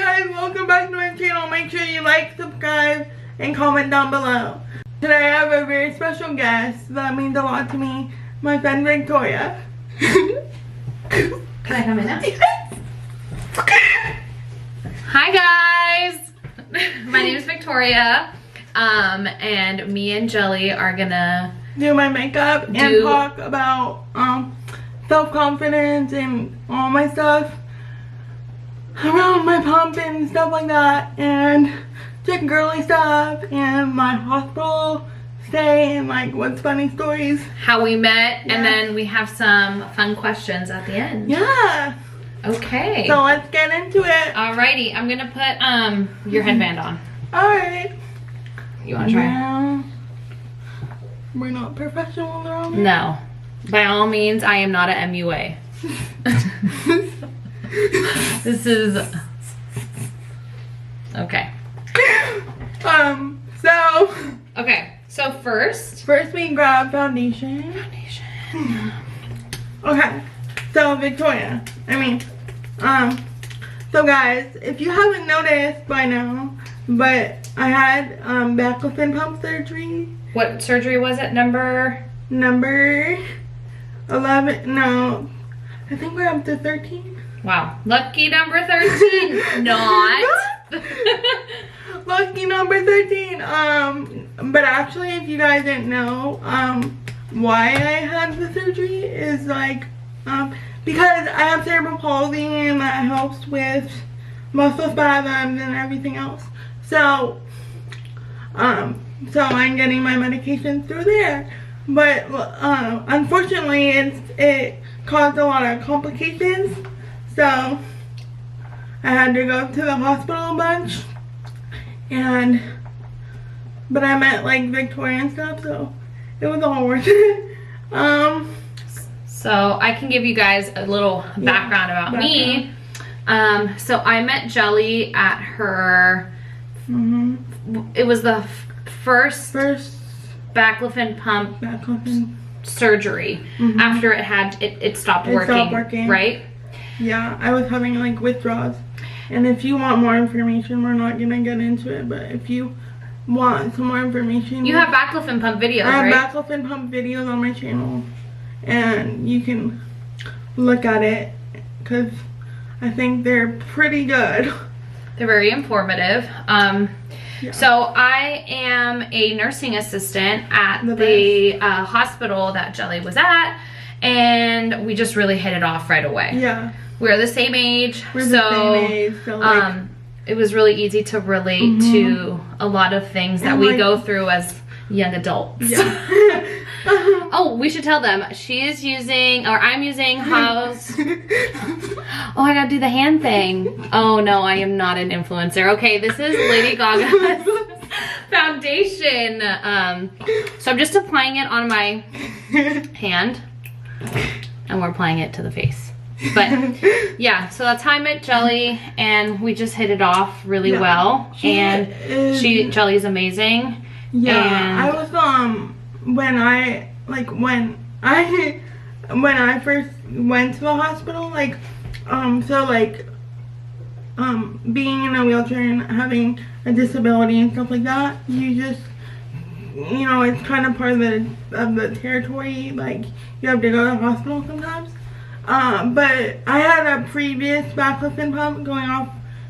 guys, welcome back to my channel. Make sure you like, subscribe, and comment down below. Today I have a very special guest that means a lot to me, my friend Victoria. Can I come in now? Hi guys! My name is Victoria, and me and Jelly are gonna do my makeup and talk about self-confidence and all my stuff around my pump and stuff like that, and just girly stuff and my hospital stay and like what's funny stories, how we met, and then we have some fun questions at the end. Yeah. Okay. So let's get into it. Alrighty, I'm gonna put your headband on. Alright. You wanna try? No. We're not professional though. No. By all means, I am not a MUA. This is okay. Okay, so first we grab foundation. Okay, so Victoria, so guys, if you haven't noticed by now, but I had baclofen pump surgery. What surgery was it? Number 11, no, I think we're up to 13. Wow, lucky number 13. Not. Lucky number 13. But actually, if you guys didn't know, why I had the surgery is like, because I have cerebral palsy and that helps with muscle spasms and everything else. So I'm getting my medication through there. But unfortunately, it caused a lot of complications. So I had to go to the hospital a bunch, but I met like Victoria and stuff, so it was all worth it. So I can give you guys a little background about me. So I met Jelly at her, it was the first baclofen pump surgery after it stopped working, right? Yeah, I was having like withdrawals. And if you want more information, we're not gonna get into it, but if you want some more information, you have baclofen pump videos, right? I have baclofen pump videos on my channel, and you can look at it because I think they're pretty good. They're very informative. So I am a nursing assistant at the hospital that Jelly was at, and we just really hit it off right away. Yeah. We're the same age, so like, it was really easy to relate to a lot of things that we go through as young adults. Yeah. Oh, we should tell them. She is using, or I'm using House. Oh, I gotta do the hand thing. Oh no, I am not an influencer. Okay, this is Lady Gaga's foundation. So I'm just applying it on my hand, and we're applying it to the face. But yeah, so that's how I met Jelly, and we just hit it off really well. Jelly is amazing. Yeah, and I was when I first went to the hospital, being in a wheelchair and having a disability and stuff like that, you just, it's kind of part of the territory. Like, you have to go to the hospital sometimes. But I had a previous baclofen pump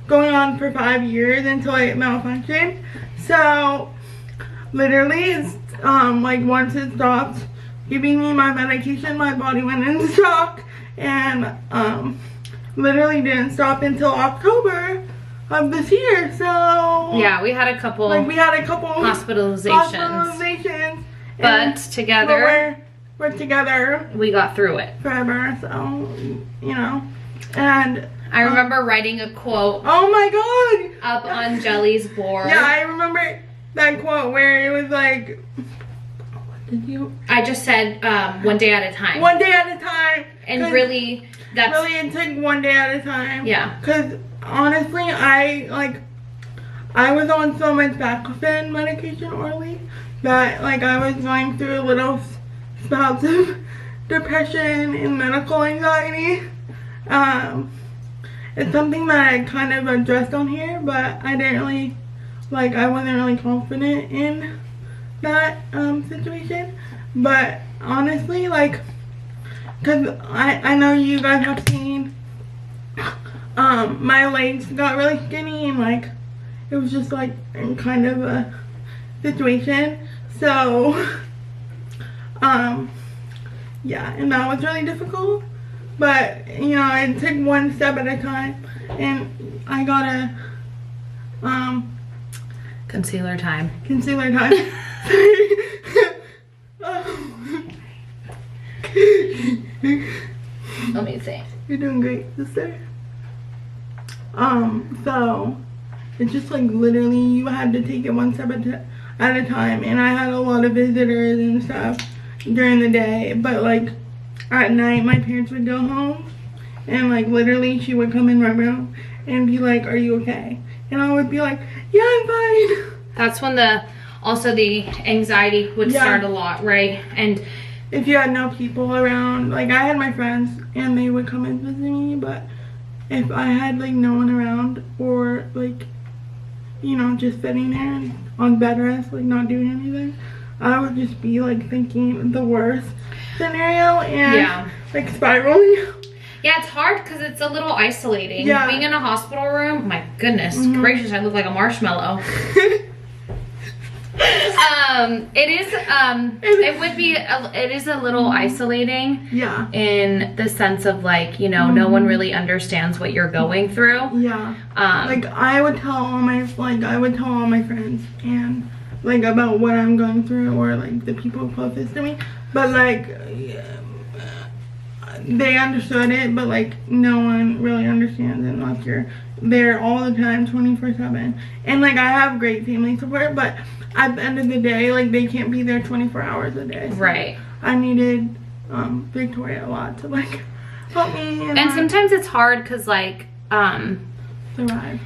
going on for 5 years until it malfunctioned. So literally, it's once it stopped giving me my medication, my body went into shock, and literally didn't stop until October of this year. So yeah, we had a couple hospitalizations, but together. We're together. We got through it. Forever, so, and... I remember writing a quote. Oh my god! Up on Jelly's board. Yeah, I remember that quote where it was like... What did you... I just said, one day at a time. One day at a time. And really, that's... Really, it took one day at a time. Yeah. Because, honestly, I was on so much baclofen medication orally that, I was going through a little... bouts of depression and medical anxiety, it's something that I kind of addressed on here, but I didn't really, like, I wasn't really confident in that situation. But honestly, like, because I know you guys have seen, my legs got really skinny, and like, it was just like kind of a situation. So, yeah, and that was really difficult. But, you know, I took one step at a time, and I gotta, Concealer time. Concealer time. Let me see. You're doing great, sister. So, it's just like literally you had to take it one step at a time, and I had a lot of visitors and stuff during the day, but like at night my parents would go home, and like literally she would come in my room and be like, "Are you okay?" And I would be like, "Yeah, I'm fine." That's when the anxiety would start a lot, right? And if you had no people around, like I had my friends and they would come and visit me, but if I had like no one around, or like, you know, just sitting there on bed rest, like not doing anything, I would just be like thinking the worst scenario and like spiraling. Yeah, it's hard because it's a little isolating. Yeah. Being in a hospital room, my goodness gracious, I look like a marshmallow. It is a little isolating. Yeah. In the sense of like, you know, no one really understands what you're going through. Yeah. Like I would tell all my friends and like about what I'm going through, or like the people closest to me, but like they understood it, but like no one really understands unless you're there all the time 24/7. And like I have great family support, but at the end of the day, like they can't be there 24 hours a day. So right. I needed Victoria a lot to like help me. And sometimes it's hard because like survive.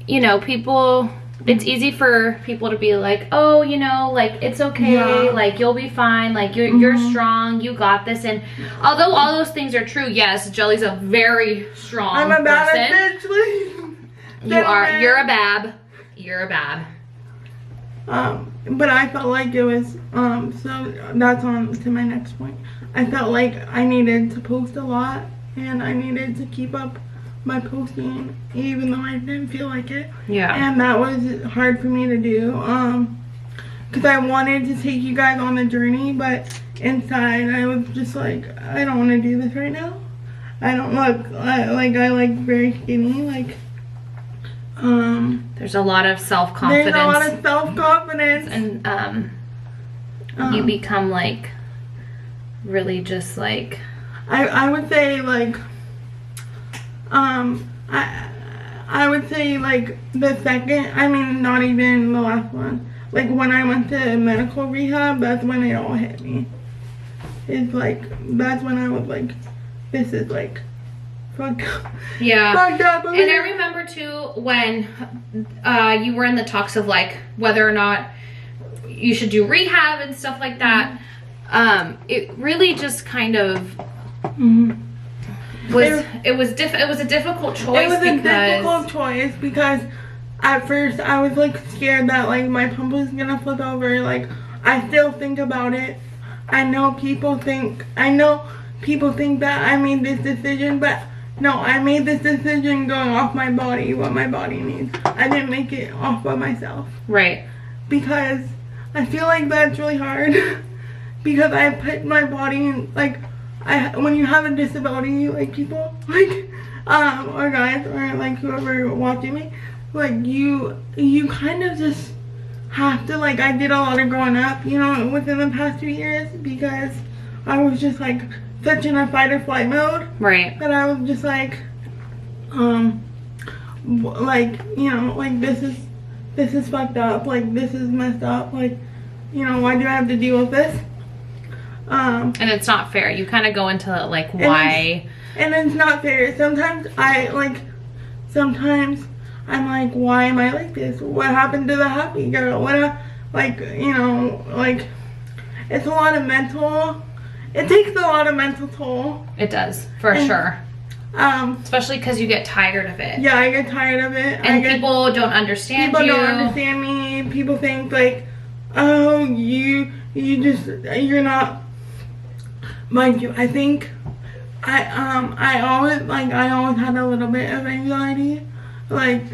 You know, people, it's easy for people to be like, oh, you know, like it's okay, like you'll be fine, like you're strong, you got this. And although all those things are true, yes, Jelly's a very strong person. I'm a bad bitch. You're a bab. You're a bab. But I felt like it was, so that's on to my next point. I felt like I needed to post a lot, and I needed to keep up my posting even though I didn't feel like it. Yeah. And that was hard for me to do, because I wanted to take you guys on the journey, but inside I was just like, I don't want to do this right now. I don't look, I like very skinny, like, there's a lot of self-confidence. There's a lot of self-confidence. And you become like really just like, I would say like I would say like the second, I mean not even the last one, like when I went to medical rehab, that's when it all hit me. It's like, that's when I was like, this is like fucked up. Yeah. Fucked up. And I remember too when you were in the talks of like whether or not you should do rehab and stuff like that. It really just kind of it was a difficult choice. It was a difficult choice because at first I was like scared that like my pump was gonna flip over. Like I still think about it. I know people think that I made this decision, but no, I made this decision going off my body, what my body needs. I didn't make it off of myself. Right. Because I feel like that's really hard. Because I put my body in, like, when you have a disability, like people, like, or guys, or like whoever watching me, like you kind of just have to, like, I did a lot of growing up, you know, within the past 2 years, because I was just like such in a fight or flight mode. Right. That I was just like, like, you know, like this is fucked up, like this is messed up, like, you know, why do I have to deal with this? And it's not fair. You kind of go into like why. And it's not fair. Sometimes I'm like, why am I like this? What happened to the happy girl? Like, you know, like, it's a lot of mental. It takes a lot of mental toll. It does, for sure. Especially because you get tired of it. Yeah, I get tired of it. And people don't understand you. People don't understand me. People think like, oh, you're not, mind you, I think I always had a little bit of anxiety, like,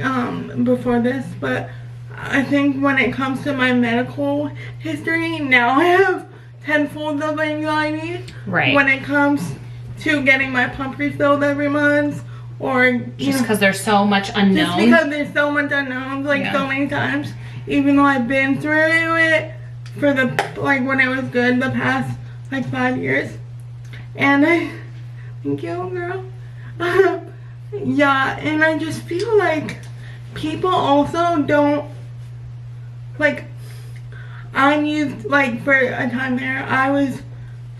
before this, but I think when it comes to my medical history, now I have tenfold of anxiety. Right. When it comes to getting my pump refilled every month, or just because there's so much unknown. Just because there's so much unknown, like so many times. Even though I've been through it for the, like, when it was good, the past like 5 years. And thank you, girl. Yeah, and I just feel like people also don't, like, I used, like, for a time there, I was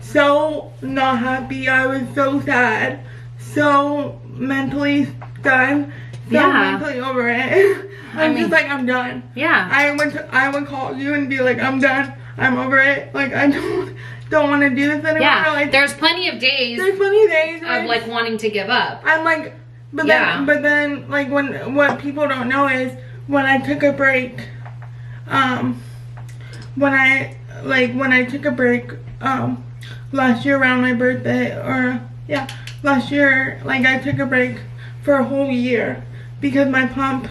so not happy, I was so sad, so mentally done, so mentally over it. I'm just like, I'm done. Yeah. I would call you and be like, I'm done, I'm over it, like, I don't want to do this anymore. Yeah, like, there's plenty of days right? of like wanting to give up. I'm like, but then like what people don't know is when I took a break, when I took a break last year around my birthday, or last year, like, I took a break for a whole year because my pump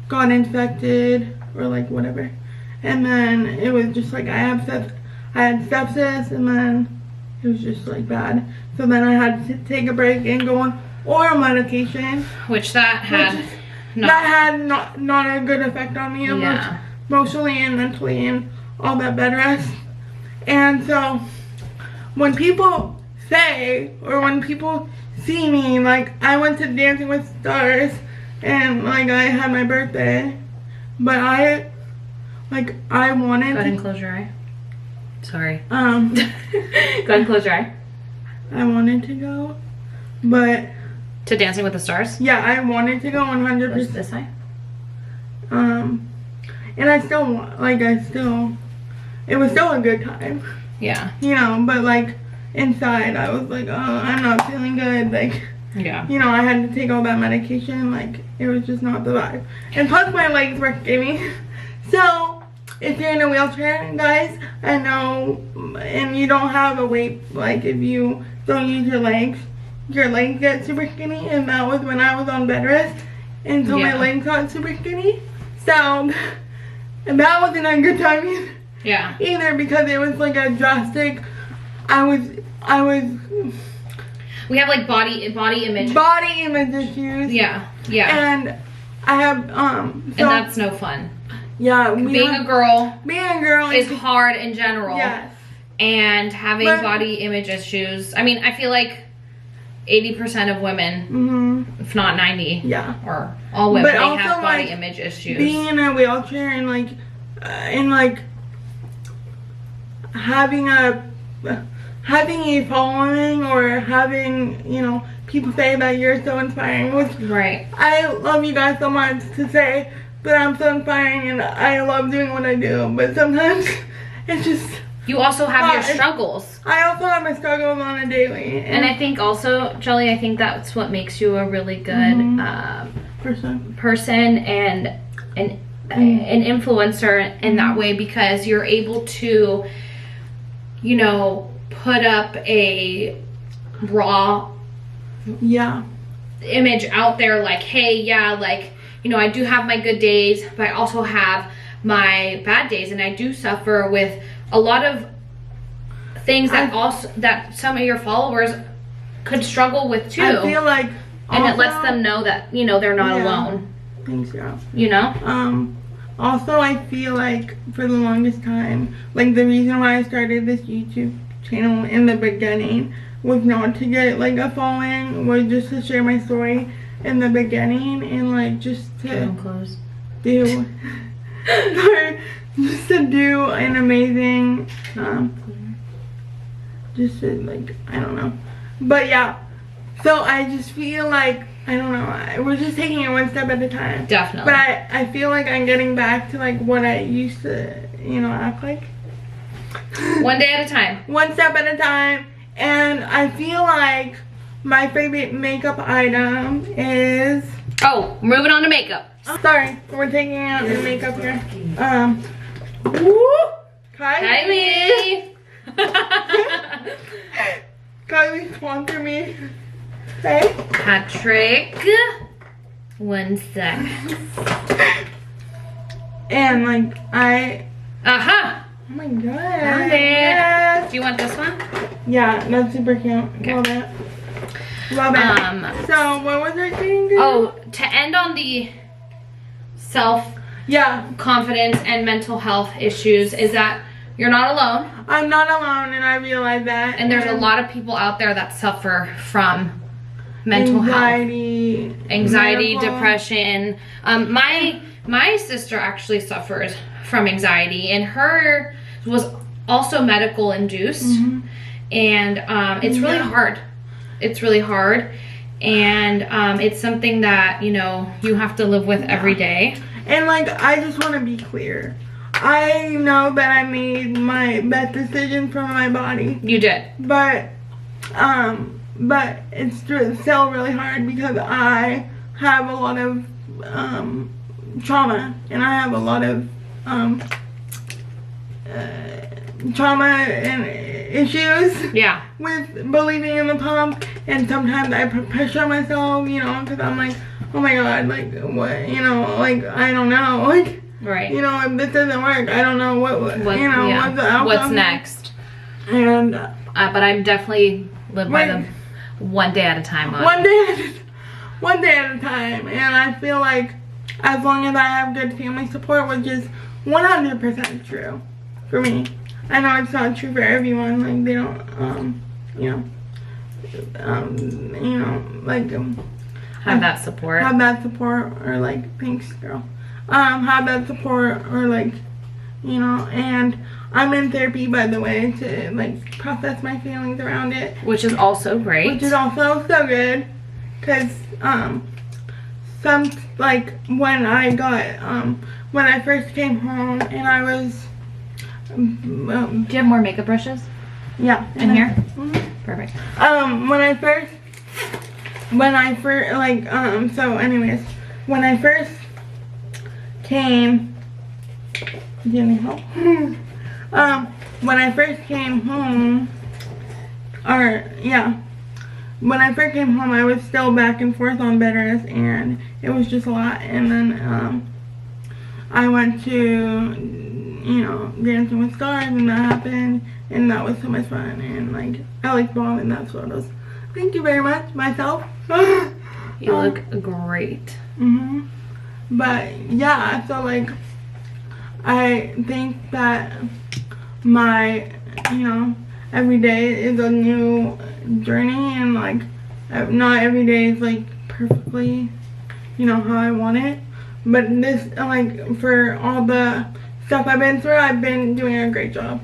got infected or like whatever, and then it was just like I had sepsis, and then it was just like bad, so then I had to take a break and go on oral medication, which had not a good effect on me, emotionally and mentally and all that bed rest. And so when people say, or when people see me, like, I went to Dancing with Stars and like I had my birthday, but I wanted go ahead and close your eye. Sorry. Go ahead and close your eye. I wanted to go, but to Dancing with the Stars? Yeah, I wanted to go 100%. Close this eye. And I still want, like, it was still a good time. Yeah. You know, but like inside I was like, oh, I'm not feeling good. Like, yeah. You know, I had to take all that medication. Like, it was just not the vibe. And plus my legs were skinny. So, if you're in a wheelchair, guys, I know, and you don't have a weight, like, if you don't use your legs get super skinny, and that was when I was on bed rest, and so my legs got super skinny. So, and that wasn't a good time either. Yeah. Either, because it was like a drastic, I was we have like body image issues. Yeah. Yeah. And I have and that's no fun. Yeah, being a girl is hard in general. Yes. And having body image issues. I mean, I feel like 80% of women, if not 90, or all women, they have body image issues. Being in a wheelchair and like having a following, or having, you know, people say that you're so inspiring, which I love you guys so much to say that I'm so inspiring and I love doing what I do, but sometimes it's just, you also have your struggles. I also have my struggles on a daily. And I think also, Jelly, I think that's what makes you a really good person and an influencer in that way, because you're able to, you know, put up a raw image out there, like, hey, like, you know, I do have my good days, but I also have my bad days, and I do suffer with a lot of things that some of your followers could struggle with too. I feel like, and it lets them know that, you know, they're not alone. Thanks, girl. You know? Also, I feel like for the longest time, like, the reason why I started this YouTube channel in the beginning was not to get like a following, was just to share my story in the beginning, and like just to do just to do an amazing just to, like, I don't know, but yeah, so I just feel like, I don't know, we're just taking it one step at a time. Definitely. But I feel like I'm getting back to like what I used to, you know, act like. One day at a time. One step at a time. And I feel like my favorite makeup item is... Oh, moving on to makeup. Sorry, we're taking out the makeup here. Woo! Kylie. Kylie sponsor me. Okay. Patrick. 1 sec. And like Aha. Oh my god. Found it. Yes. Do you want this one? Yeah, that's super cute. Okay. Love it. Love it. So what was I saying? Oh, to end on the self-confidence and mental health issues is that you're not alone. I'm not alone, and I realize that. And there's a lot of people out there that suffer from mental anxiety, health. Anxiety, medical. depression. My sister actually suffers from anxiety, and her was also medical induced. And it's really hard. It's really hard. And it's something that, you know, you have to live with every day. And like, I just want to be clear. I know that I made my best decision for my body. You did. But it's still really hard because I have a lot of trauma, and I have a lot of trauma and issues. Yeah. With believing in the pump, and sometimes I pressure myself, you know, because I'm like, oh my god, like what, you know, like I don't know, like. Right. You know, if this doesn't work, I don't know what you know, yeah. what's the outcome. What's next? And but I'm definitely live by them one day at a time. One day at a time. And I feel like as long as I have good family support, which is 100% true for me. I know it's not true for everyone. Like they don't, have that support. Have that support, or like, thanks, girl. Have that support, or like, you know, and I'm in therapy, by the way, to like process my feelings around it, which is also great. Which is also so good, cause like when I first came home and I was, do you have more makeup brushes? Yeah, in here. Perfect. When I first came, do you need help? When I first came home, when I first came home, I was still back and forth on bed rest, and it was just a lot. And then I went to, you know, Dancing with Stars, and that happened, and that was so much fun. And like, I like bomb in that photos. Thank you very much, myself. You look great. But yeah, so like, I think that my, you know, every day is a new journey, and like, not every day is like perfectly, you know, how I want it. But this, like, for all the stuff I've been through, I've been doing a great job.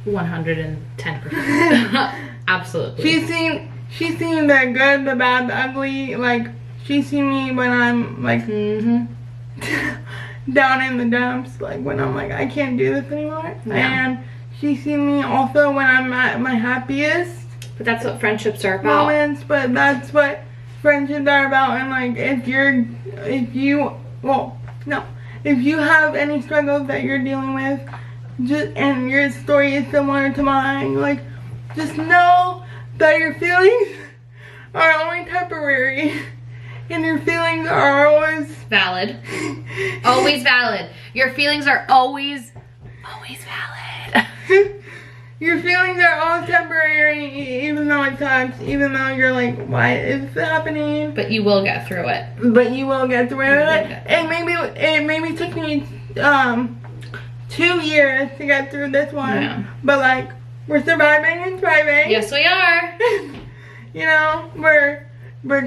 110%. Absolutely. She's seen the good, the bad, the ugly. Like, she's seen me when I'm like down in the dumps, like when I'm like, I can't do this anymore. And she's seen me also when I'm at my happiest. But that's what friendships are about. Moments, but that's what friendships are about. And like, if you have any struggles that you're dealing with, and your story is similar to mine, like, just know that your feelings are only temporary, and your feelings are always valid. Always valid. Your feelings are always valid. Your feelings are all temporary, even though it sucks, even though you're like, why is this happening? But you will get through it. And maybe took me 2 years to get through this one. Yeah. But like, we're surviving and thriving. Yes, we are. You know, we're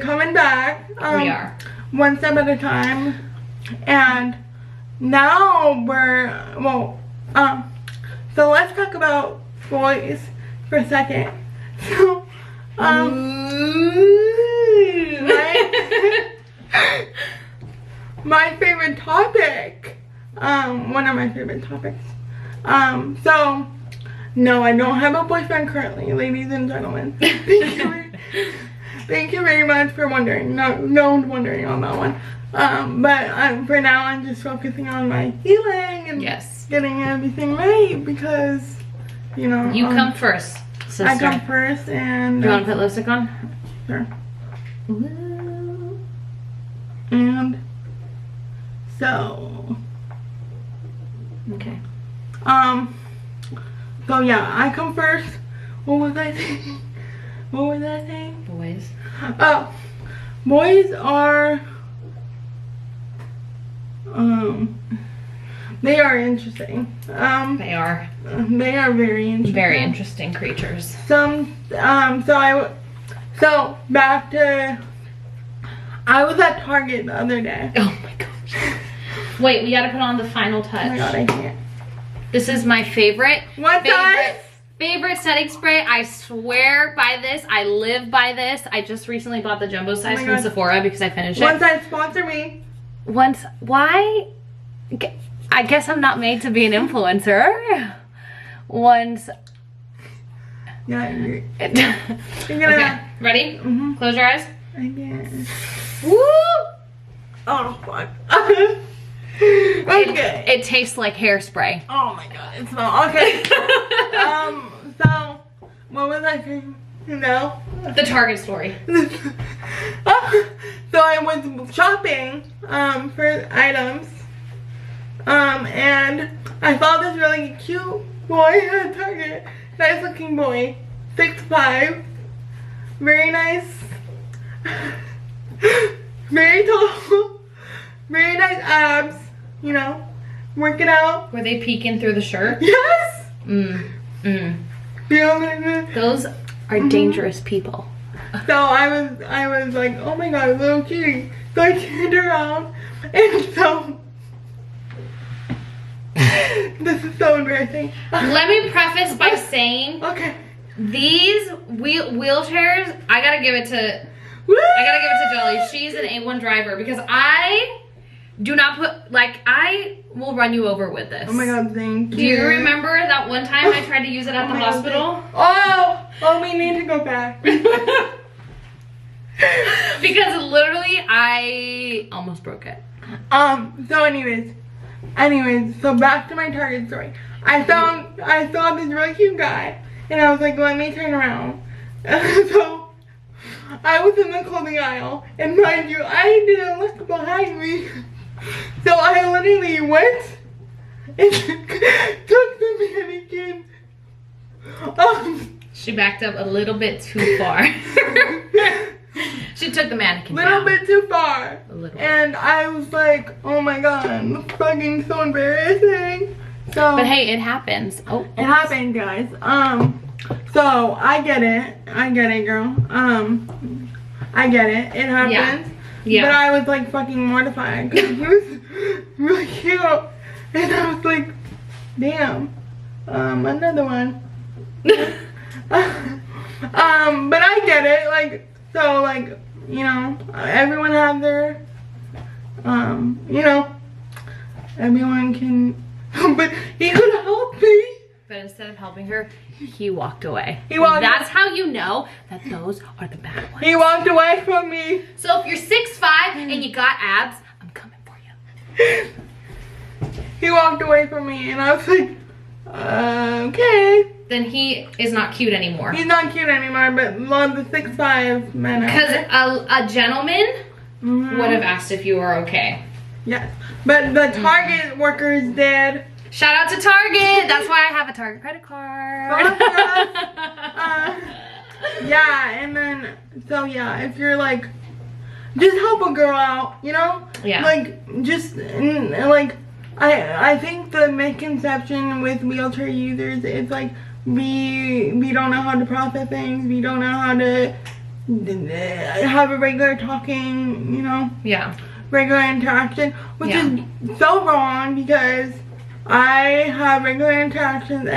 coming back. We are. One step at a time. And now so let's talk about boys for a second. So, my favorite topic, one of my favorite topics. So, no, I don't have a boyfriend currently, ladies and gentlemen. Thank you very much for wondering. No one's wondering on that one. But for now, I'm just focusing on my healing and getting everything right because, you know. You come first, sister. I come first, and. You want to put lipstick on? Sure. Ooh. And so. Okay. So yeah, I come first. What was I saying? What was I saying? Boys. Oh, boys are. They are interesting. They are. They are very interesting. Very interesting creatures. So back to. I was at Target the other day. Oh my gosh. Wait, we gotta put on the final touch. Oh my god, I can't. This is my favorite. Favorite setting spray. I swear by this. I live by this. I just recently bought the jumbo size from Sephora because I finished it. One size, sponsor me. Why? I guess I'm not made to be an influencer. Yeah, you're gonna. Okay, ready? Mm-hmm. Close your eyes. I guess. Woo! Oh fuck. Okay. It tastes like hairspray. Oh my god, it's not okay. So what was I saying? No. The Target story. So I was shopping for items. And I saw this really cute boy at Target. Nice looking boy. 6'5". Very nice. Very tall. Very nice abs. You know. Work it out. Were they peeking through the shirt? Yes! Those are dangerous people. So I was like, oh my god, little cutie. So I turned around and so this is so embarrassing. Let me preface by saying these wheelchairs, I gotta give it to Jelly. She's an A1 driver because I do not put, like, I will run you over with this. Oh my god, thank you. Do you remember that one time I tried to use it at the hospital? Oh, we need to go back. Because literally I almost broke it. So anyways, so back to my Target story. I saw this really cute guy and I was like, let me turn around. So I was in the clothing aisle and mind you, I didn't look behind me. So I literally went and took the mannequin. She backed up a little bit too far. She took the mannequin little bit too far. A little. And I was like, oh my god, fucking so embarrassing. So but hey, it happens. Oh, it happened, guys. So I get it, girl. I get it. It happens. Yeah. But I was like fucking mortified because he was really cute, and I was like, damn. Another one. But I get it. Like, so, like, you know, everyone have their, you know, everyone can. But he could help me. But instead of helping her, he walked away. That's how you know that those are the bad ones. He walked away from me. So if you're 6'5" and you got abs, I'm coming for you. He walked away from me and I was like, okay. Then he is not cute anymore. He's not cute anymore, but love the 6'5" men. Because a gentleman would have asked if you were okay. Yes. But the Target workers did. Shout out to Target. That's why I have a Target credit card. Yeah, and then, so yeah, if you're like, just help a girl out, you know? Yeah. Like, just, like, I think the misconception with wheelchair users is like, we don't know how to process things, we don't know how to have a regular talking, you know? Yeah. Regular interaction, which is so wrong because I have regular interactions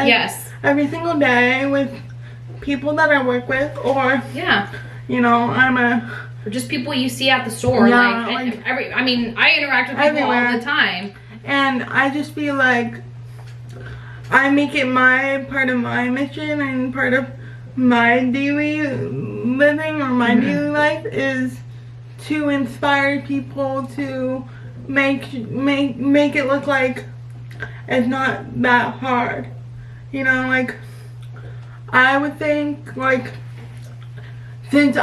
every single day with people that I work with, or you know, or just people you see at the store. Yeah, I mean, I interact with people all the time, and I just feel like I make it part of my mission and part of my daily living or my daily life is to inspire people to make it look like it's not that hard. You know, like, I would think, like, since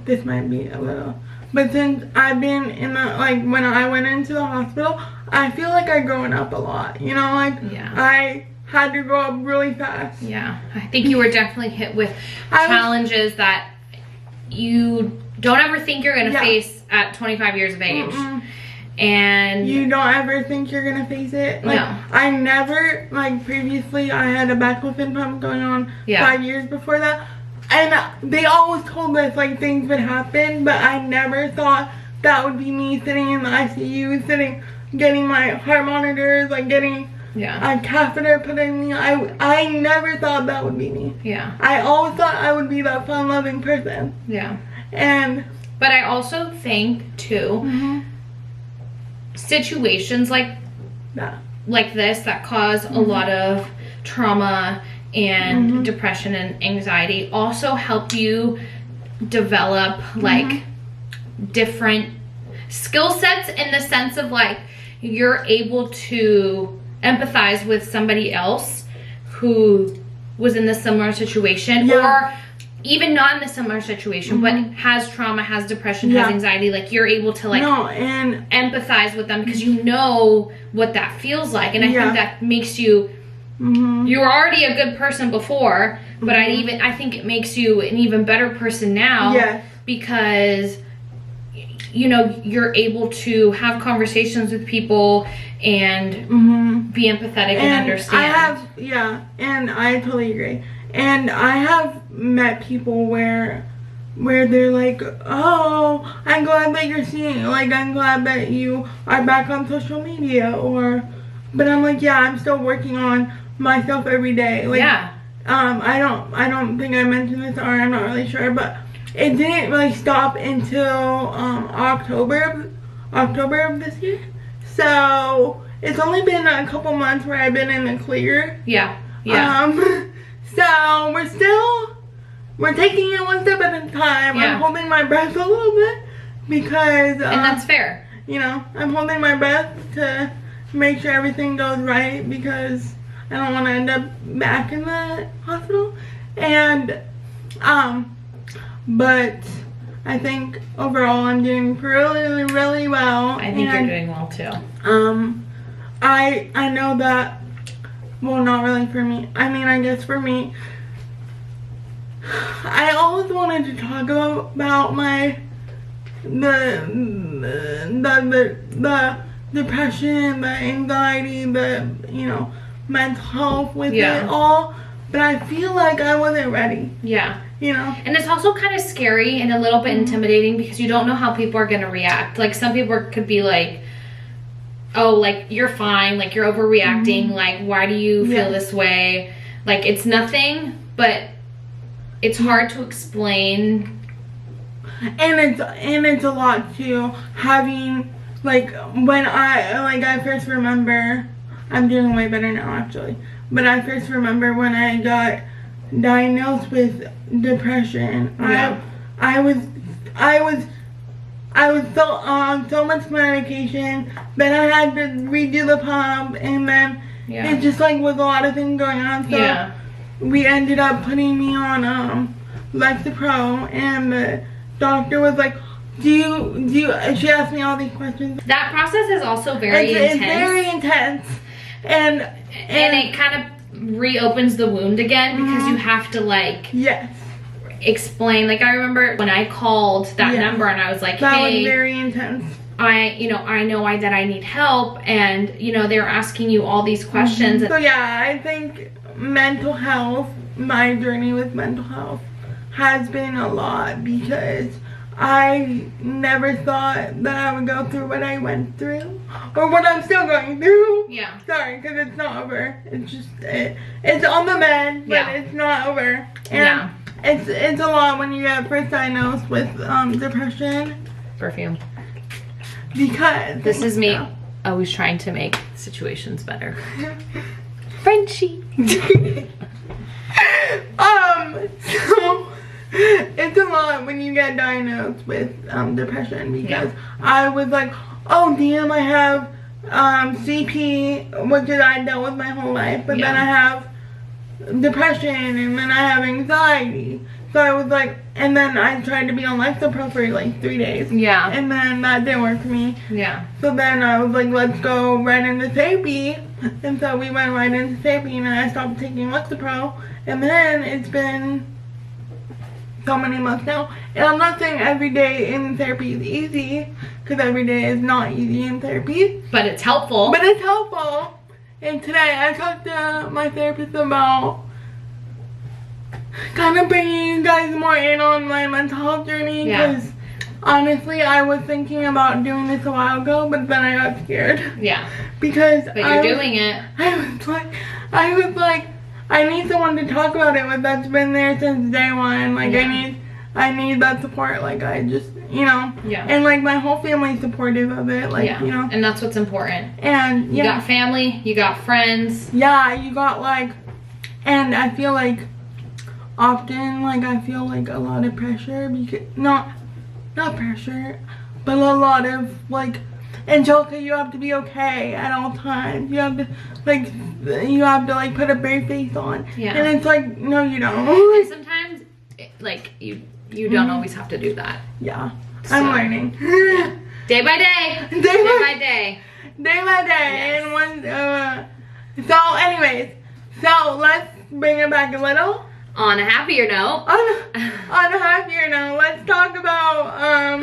this might be a little, but since I've been in the, like, when I went into the hospital, I feel like I've grown up a lot, you know, like, yeah. I had to grow up really fast. Yeah, I think you were definitely hit with challenges that you don't ever think you're gonna face at 25 years of age. And you don't ever think you're gonna face it. Like, no. I never, like, previously I had a baclofen pump going on 5 years before that, and they always told us, like, things would happen, but I never thought that would be me sitting in the ICU, getting my heart monitors, like, getting a catheter put in me. I never thought that would be me. Yeah. I always thought I would be that fun-loving person. Yeah. But I also think too, situations like this that cause a lot of trauma and depression and anxiety also help you develop like different skill sets, in the sense of, like, you're able to empathize with somebody else who was in the similar situation, or even not in the similar situation, but has trauma, has depression, has anxiety. Like, you're able to, like, empathize with them because you know what that feels like. And I think that makes you, you were already a good person before, but I think it makes you an even better person now, because, you know, you're able to have conversations with people and be empathetic and understand. And I totally agree. And I have met people where they're like, oh, I'm glad that you're seeing, like, I'm glad that you are back on social media, but I'm like, yeah, I'm still working on myself every day. Like, I don't think I mentioned this, or I'm not really sure, but it didn't really stop until October of this year. So it's only been a couple months where I've been in the clear. So we're taking it one step at a time. I'm holding my breath a little bit because and that's fair. You know, I'm holding my breath to make sure everything goes right, because I don't want to end up back in the hospital. And but I think overall I'm doing really, really well. I think you're doing well too. I know that, well, not really for me. I mean, I guess for me, I always wanted to talk about the depression, the anxiety, the, you know, mental health with it all, but I feel like I wasn't ready. You know? And it's also kind of scary and a little bit intimidating, because you don't know how people are going to react. Like, some people could be like, oh, like, you're fine, like, you're overreacting, like, why do you feel this way? Like, it's nothing, but it's hard to explain. And it's a lot too, having, like, when I first remember, I'm doing way better now actually, but I first remember when I got diagnosed with depression. I was on so much medication, then I had to redo the pump, and then it just, like, was a lot of things going on, so we ended up putting me on Lexapro, and the doctor was like, she asked me all these questions. That process is also very intense. It's very intense, and it kind of reopens the wound again, because you have to, like, explain. Like, I remember when I called that number and I was like, that hey, was very intense. I know that I need help, and, you know, they're asking you all these questions. So yeah, I think mental health, my journey with mental health has been a lot, because I never thought that I would go through what I went through, or what I'm still going through. Sorry, because it's not over. It's just, it's on the mend, but it's not over. And it's a lot when you get first diagnosed with depression. Perfume. Because this is me always trying to make situations better. Frenchie. So it's a lot when you get diagnosed with depression, because I was like, oh damn, I have CP, which is I dealt with my whole life, but then I have depression, and then I have anxiety. So I was like, and then I tried to be on Lexapro for like 3 days. Yeah. And then that didn't work for me. Yeah. So then I was like, let's go right into therapy. And so we went right into therapy, and I stopped taking Lexapro. And then it's been so many months now. And I'm not saying every day in therapy is easy, because every day is not easy in therapy. But it's helpful. But it's helpful. And today I talked to my therapist about kind of bringing you guys more in on my mental health journey, because honestly I was thinking about doing this a while ago, but then I got scared. Yeah. Because but you're doing it. I was like, I need someone to talk about it with that's been there since day one. Like I need that support. Like I just, you know. Yeah. And like my whole family's supportive of it. Like, you know. And that's what's important. And you got family, you got friends. Yeah, you got like, and I feel like often, like, I feel like a lot of pressure, because, not pressure, but a lot of, like, Angelica, you have to be okay at all times. You have to, like, put a brave face on. Yeah. And it's like, no, you don't. And sometimes, like, you don't always have to do that. Yeah. So, I'm learning. Day by day. Day by day. Day by day. Yes. And so, anyways, so let's bring it back a little. On a happier note. On a happier note, let's talk about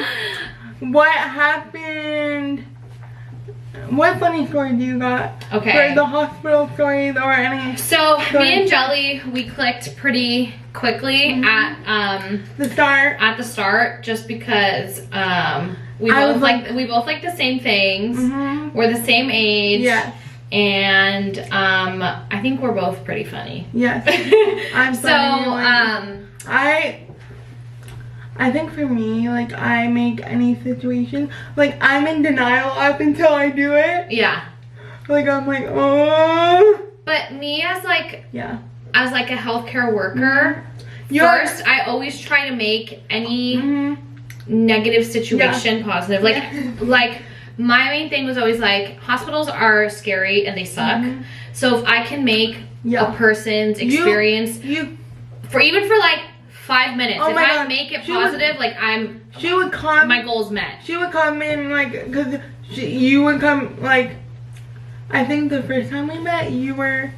what happened. What funny story do you got? Okay. For the hospital stories or any? So me and Jelly, we clicked pretty quickly at the start. At the start, just because we both like the same things. We're the same age. Yeah. And I think we're both pretty funny. Yes. I'm funny. So I think for me, like, I make any situation, like, I'm in denial up until I do it. Yeah. Like, I'm like, oh. But me as like a healthcare worker, first I always try to make any negative situation positive. Like my main thing was always like, hospitals are scary and they suck. So if I can make a person's experience for like 5 minutes, if I make it positive, like she would come, my goal's met. She would come in like, cause you would come like, I think the first time we met, you were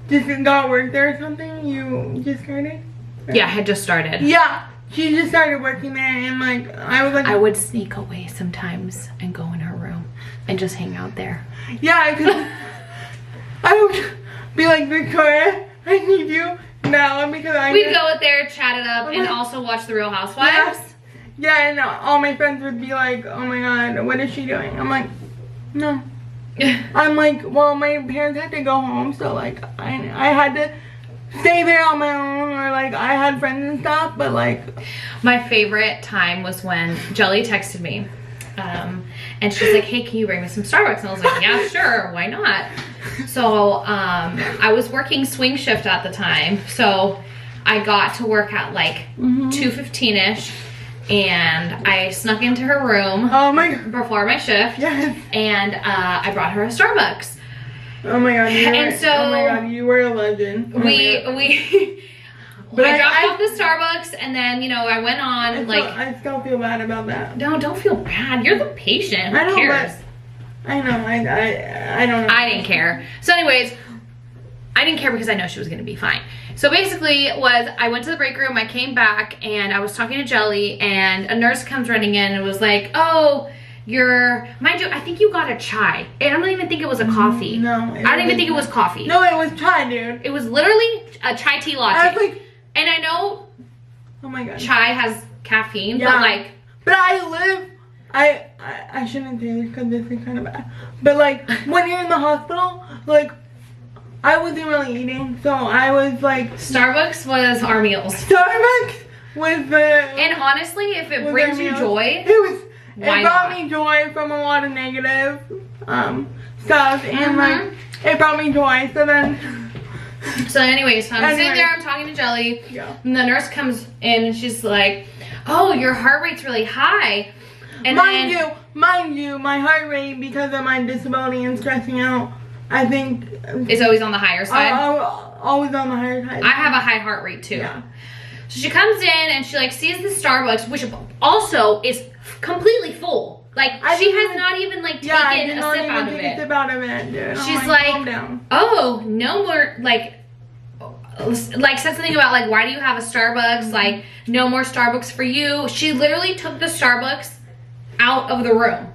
just got work there or something. You just started. Right? Yeah, I had just started. Yeah. She just started working there, and like I was like, I would sneak away sometimes and go in her room and just hang out there. Yeah, because I would be like, Victoria, I need you now, because we'd go out there, chat it up, and also watch The Real Housewives. Yeah, and all my friends would be like, oh my god, what is she doing? I'm like, no. I'm like, well, my parents had to go home, so like I had to stay there on my own, or like I had friends and stuff, but like my favorite time was when Jelly texted me and she's like, hey, can you bring me some Starbucks? And I was like, yeah, sure, why not? So I was working swing shift at the time, so I got to work at like 2:15ish, and I snuck into her room before my shift. Yes. And I brought her a Starbucks. Oh my god, oh my god, you were a legend. I dropped off the Starbucks, and then, you know, I went on, I still feel bad about that. No, don't feel bad. You're the patient. Who cares? I know, I don't know. I didn't care. So anyways, I didn't care because I know she was going to be fine. So basically I went to the break room, I came back, and I was talking to Jelly, and a nurse comes running in and was like, oh, mind you, I think you got a chai. I don't even think it was a coffee. No. I don't even think it was coffee. No, it was chai, dude. It was literally a chai tea latte. I was like, and I know oh my god, chai has caffeine, but like. But I shouldn't say this because this is kind of bad. But like, when you're in the hospital, like, I wasn't really eating, so I was like. Starbucks was our meals. Starbucks was the. And honestly, if it brings you joy. It brought me joy from a lot of negative stuff, and like it brought me joy. So then So anyways, so I'm sitting there, I'm talking to Jelly, and the nurse comes in and she's like, oh, your heart rate's really high. And mind you, my heart rate, because of my disability and stressing out, I think it's always on the higher side. Always on the higher side. I have a high heart rate too. Yeah. So she comes in and she like sees the Starbucks, which also is completely full. Like she has not even like taken a sip out of it. Dude. She's calm down. Oh, no more like said something about like, why do you have a Starbucks? Like, no more Starbucks for you. She literally took the Starbucks out of the room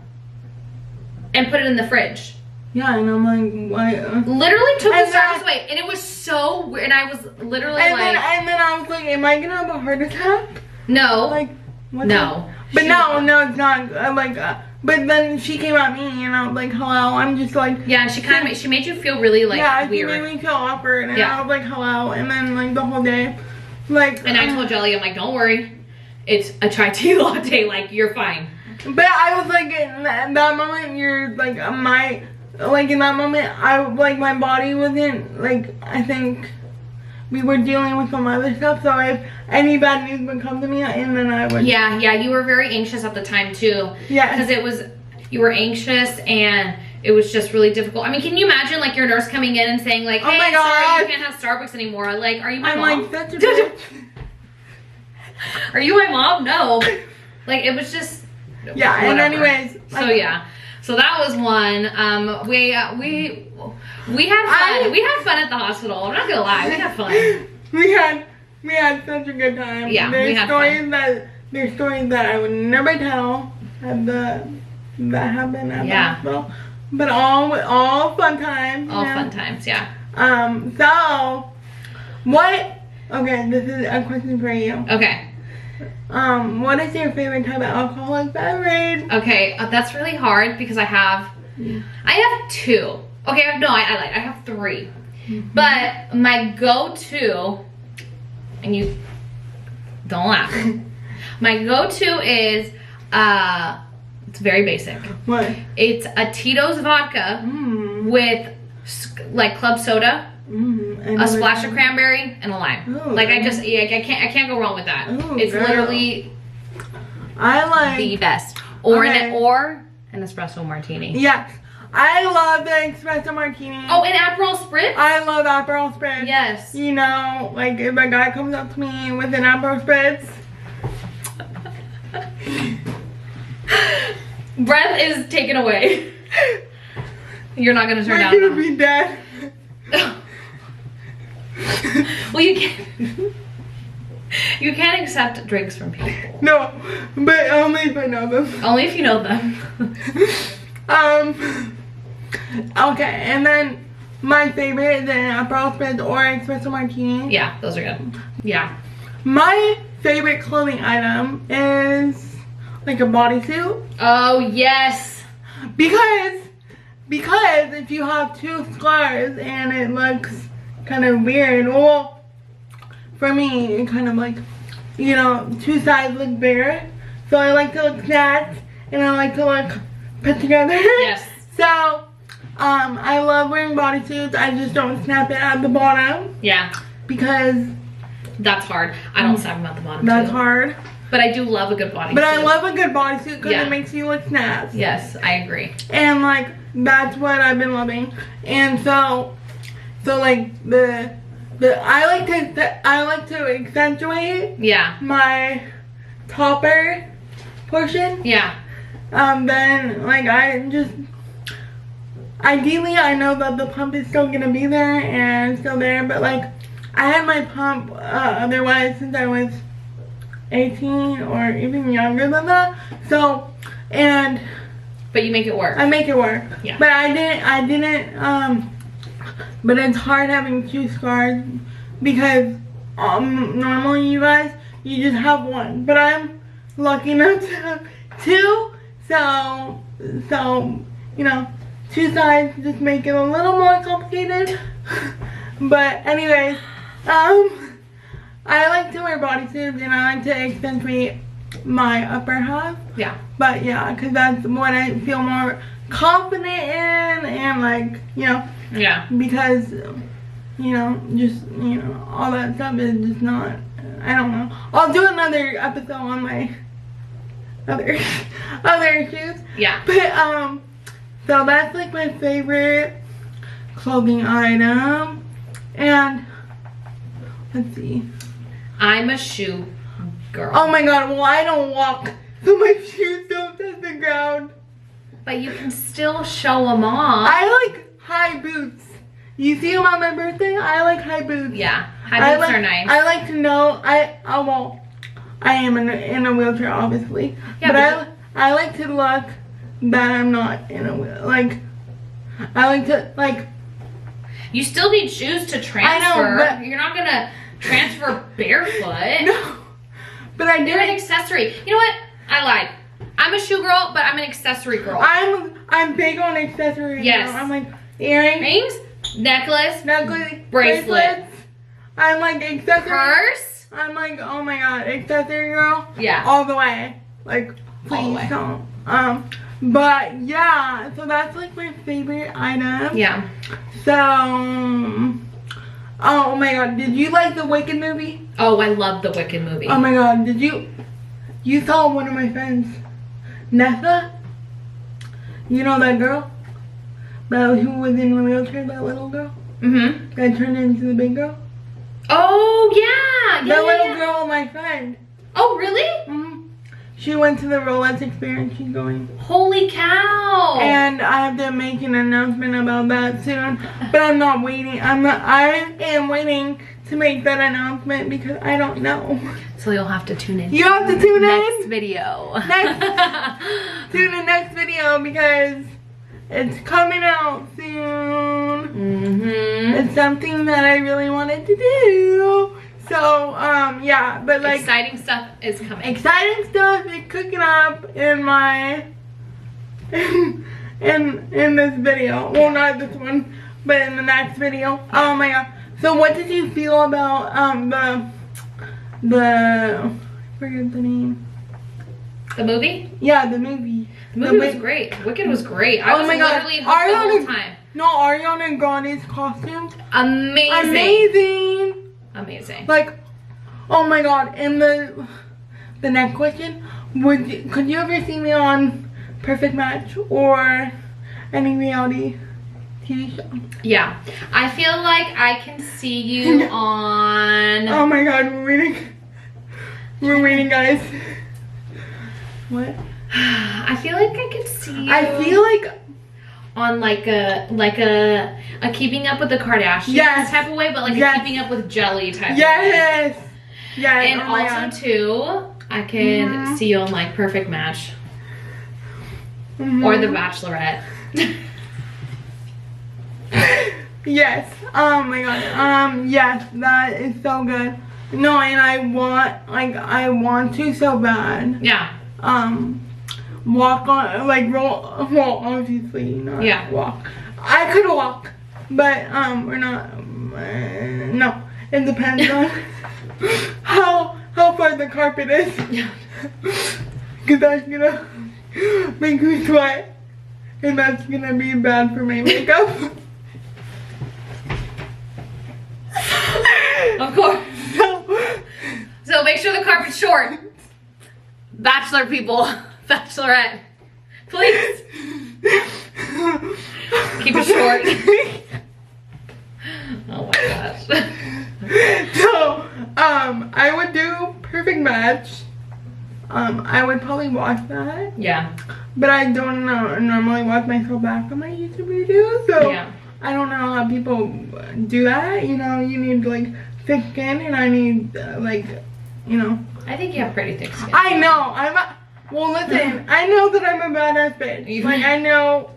and put it in the fridge. Yeah, and I'm like, why? Literally took the Starbucks away, and it was so weird. And I was literally and then I was like, am I gonna have a heart attack? No. Like, what? No. But no, it's not. But then she came at me, and I was like, hello. I'm just like. Yeah, she made you feel really like weird. Yeah, she made me feel awkward, and I was like, hello. And then like the whole day, like. And I told Jelly, I'm like, don't worry, it's a chai tea latte. Like, you're fine. But I was like, in that moment, you're like in that moment, my body wasn't, like, I think we were dealing with some other stuff, so if any bad news would come to me, and then I would. Yeah, you were very anxious at the time, too. Yeah. Because you were anxious, and it was just really difficult. I mean, can you imagine, like, your nurse coming in and saying, like, hey, oh my God, sorry, you can't have Starbucks anymore. Like, are you my mom? I'm like, such a bitch. Are you my mom? No. Like, it was just. Yeah, whatever. and anyways. So that was one. We had fun. We had fun at the hospital. I'm not gonna lie, we had fun. we had such a good time. Yeah, there's stories that I would never tell that happened at the hospital. But all fun times. All fun times, yeah. So what? Okay, this is a question for you. Okay. What is your favorite type of alcoholic beverage? Okay, that's really hard because I have two. Okay, I have three. Mm-hmm. But my go-to, and you don't laugh. My go-to is it's very basic. What? It's a Tito's vodka with like club soda. A splash of cranberry and a lime. Ooh, like I can't go wrong with that. Ooh, it's literally the best. Or an espresso martini. Yes. I love the espresso martini. Oh, and Aperol Spritz? I love Aperol Spritz. Yes. You know, like if a guy comes up to me with an Aperol Spritz. Breath is taken away. You're not gonna turn down. We're gonna be dead. Well, you can't accept drinks from people. No, but only if I know them. Only if you know them. Okay, and then my favorite is an Aperol Spritz or espresso martini. Yeah, those are good. Yeah. My favorite clothing item is like a bodysuit. Oh yes. Because if you have two scars and it looks kind of weird, well, for me, it kind of like, you know, two sides look bigger. So I like to look snatched and I like to look put together. Yes. So, I love wearing bodysuits. I just don't snap it at the bottom. Yeah. Because that's hard. I don't snap them at the bottom. That's hard. But I do love a good bodysuit. But I love a good bodysuit because it makes you look snatched. Yes, I agree. And like that's what I've been loving. And so like I like to accentuate my topper portion. Yeah. Then like ideally I know that the pump is still gonna be there and still there, but like I had my pump otherwise since I was 18 or even younger than that. So but you make it work. I make it work. Yeah. But I didn't but it's hard having two scars because normally you guys you just have one, but I'm lucky enough to have two. So you know, two sides just make it a little more complicated. But anyways, I like to wear bodysuits and I like to accentuate my upper half. Yeah. But yeah, because that's what I feel more confident in and like, you know. Yeah. Because you know, just, you know, all that stuff is just not, I don't know. I'll do another episode on my other issues. Yeah. But, so that's like my favorite clothing item. And, let's see. I'm a shoe girl. Oh my god, well I don't walk, so my shoes don't touch the ground. But you can still show them off. I like high boots. You see them on my birthday? I like high boots. Yeah, high boots are nice. I like to know, well, I am in a wheelchair, obviously. Yeah, but I like to look that I'm not in a wheelchair. Like, I like to, like. You still need shoes to transfer. I know, but you're not gonna transfer barefoot. No. But I do. You're an accessory. You know what? I lied. I'm a shoe girl, but I'm an accessory girl. I'm big on accessories. Yes. You know? I'm like earrings, necklace, bracelets. I'm like accessory. purse. I'm like, oh my god, accessory girl. Yeah. All the way. Like, All the way. please don't. But yeah, so that's like my favorite item. Yeah. So, oh my god, did you like the Wicked movie? Oh, I love the Wicked movie. Oh my god, you saw one of my friends, Nessa? You know that girl? Who was in the wheelchair, that little girl? Mm-hmm. That turned into the big girl? Oh, yeah. The little girl, my friend. Oh, really? Mm-hmm. She went to the Rolex experience. She's going. Holy cow. And I have to make an announcement about that soon. But I'm not waiting. I am waiting to make that announcement because I don't know. So you'll have to tune in. You have to tune in. Next video. Tune in next video because it's coming out soon. Mm-hmm. It's something that I really wanted to do. So, yeah, but like exciting stuff is coming. Exciting stuff is cooking up in my in this video. Well, not this one, but in the next video. Oh my god. So what did you feel about I forget the name. The movie? Yeah, the movie. The movie was great. Wicked was great. I was literally hooked the whole time. No, Ariana Grande's costumes. Amazing. Amazing. Like, oh my god. And the next question, could you ever see me on Perfect Match or any reality TV show? Yeah. I feel like I can see you on... Oh my god, we're waiting, guys. What? I feel like I could see you... I feel like... on like a Keeping Up with the Kardashians type of way, but like a Keeping Up with Jelly type of way. Yes. And oh also too, I could see you on like Perfect Match. Or The Bachelorette. Yes. Oh my god. Yes, that is so good. No, and I want to so bad. Yeah. Walk on, like roll, well, obviously not walk. I could walk, but we're not, no, it depends on how far the carpet is. Because that's gonna make me sweat, and that's gonna be bad for my makeup. Of course. So make sure the carpet's short. Bachelor people. Bachelorette, please keep it short. Oh my gosh. So, I would do Perfect Match. I would probably watch that. Yeah. But I don't normally watch myself back on my YouTube videos, so yeah. I don't know how people do that. You know, you need like thick skin, and I need like, you know. I think you have pretty thick skin. I know. Well, listen, I know that I'm a badass bitch. Like, I know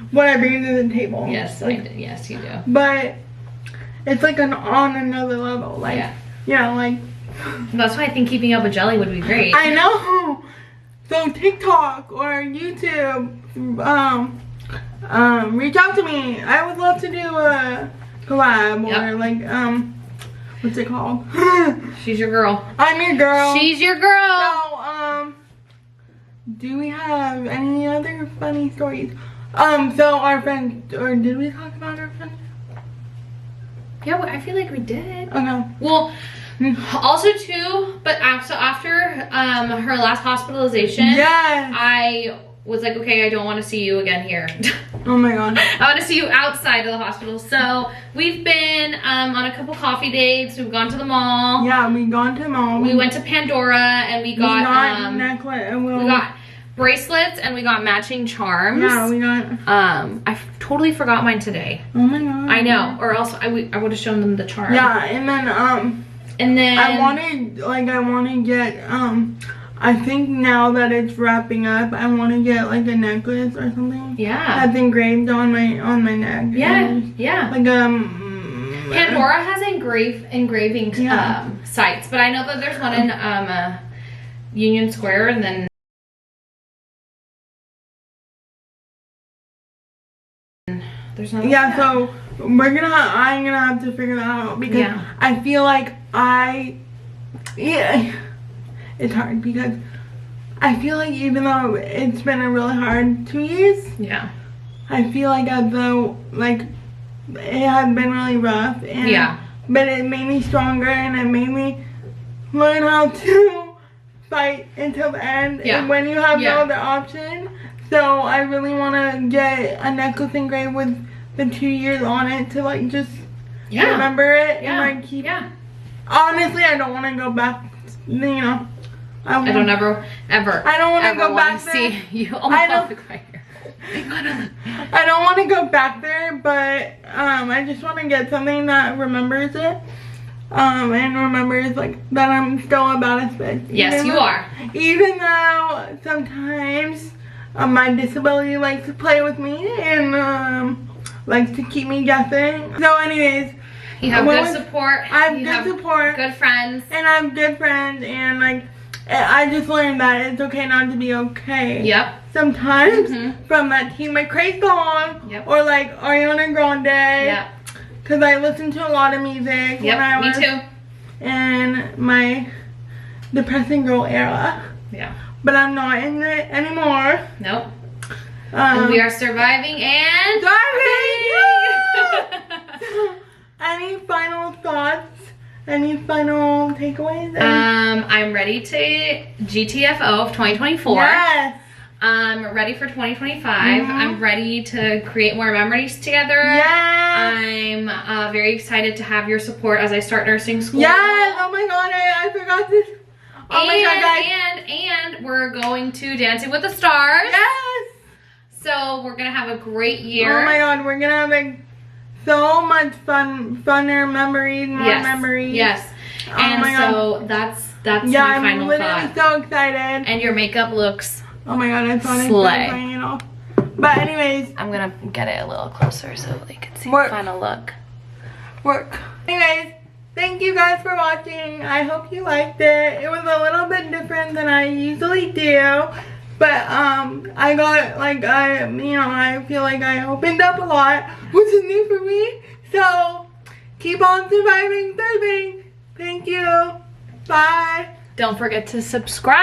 what I bring to the table. Yes, like, yes, you do. But it's like on another level. Like, yeah, like. That's why I think Keeping Up with Jelly would be great. I know. So TikTok or YouTube, reach out to me. I would love to do a collab or like, what's it called? She's your girl. I'm your girl. She's your girl. So, do we have any other funny stories? So our friend, or did we talk about our friend? Yeah, well, I feel like we did. Okay. Well, also too, but after her last hospitalization, yes, I was like, okay, I don't want to see you again here. Oh my god. I want to see you outside of the hospital. So we've been on a couple coffee dates. We've gone to the mall. Yeah, we gone to the mall. We went to Pandora and we got necklace. we got bracelets and we got matching charms. Yeah, we got. I totally forgot mine today. Oh my god. I know, or else I would have shown them the charm. Yeah, and then I want to get I think now that it's wrapping up, I want to get like a necklace or something. Yeah. That's engraved on my neck. Yeah, yeah. Like Pandora has engraving sites, but I know that there's one in Union Square, and then there's another. Yeah, so I'm gonna have to figure that out because I feel like it's hard because I feel like even though it's been a really hard 2 years, I feel like as though like it had been really rough, and but it made me stronger and it made me learn how to fight until the end. And when you have no other option, so I really want to get a necklace engraved with the 2 years on it to like just remember it and like keep. Honestly, I don't want to go back. You know. I don't ever. I don't want to go back there. See you. Oh my God, right here. I don't want to go back there, but I just want to get something that remembers it, and remembers like that I'm still a badass bitch. Yes, you are. Even though sometimes my disability likes to play with me and likes to keep me guessing. So, anyways. You have good support. I have good support. Good friends. And I have good friends, and like I just learned that it's okay not to be okay. Yep. Sometimes from that Team McRae song or like Ariana Grande. Yep. Because I listened to a lot of music when I was me too. in my depressing girl era. Yeah. But I'm not in it anymore. Nope. And we are surviving and thriving. Any final thoughts? Any final takeaways? I'm ready to GTFO of 2024. Yes. I'm ready for 2025. I'm ready to create more memories together. Yes. I'm very excited to have your support as I start nursing school. Yes. Oh my god, I forgot this. Oh my god, guys. And we're going to Dancing with the Stars. Yes. So we're gonna have a great year. Oh my god, we're gonna have like so much funner memories, more memories. Yes. Oh and my so god. that's my final thought. I'm literally so excited. And your makeup looks oh my god, I'm so slay. You know. But anyways, I'm gonna get it a little closer so they can see the final look. Anyways, thank you guys for watching. I hope you liked it. It was a little bit different than I usually do. But I got like I feel like I opened up a lot, which is new for me. So keep on surviving, thriving. Thank you. Bye. Don't forget to subscribe.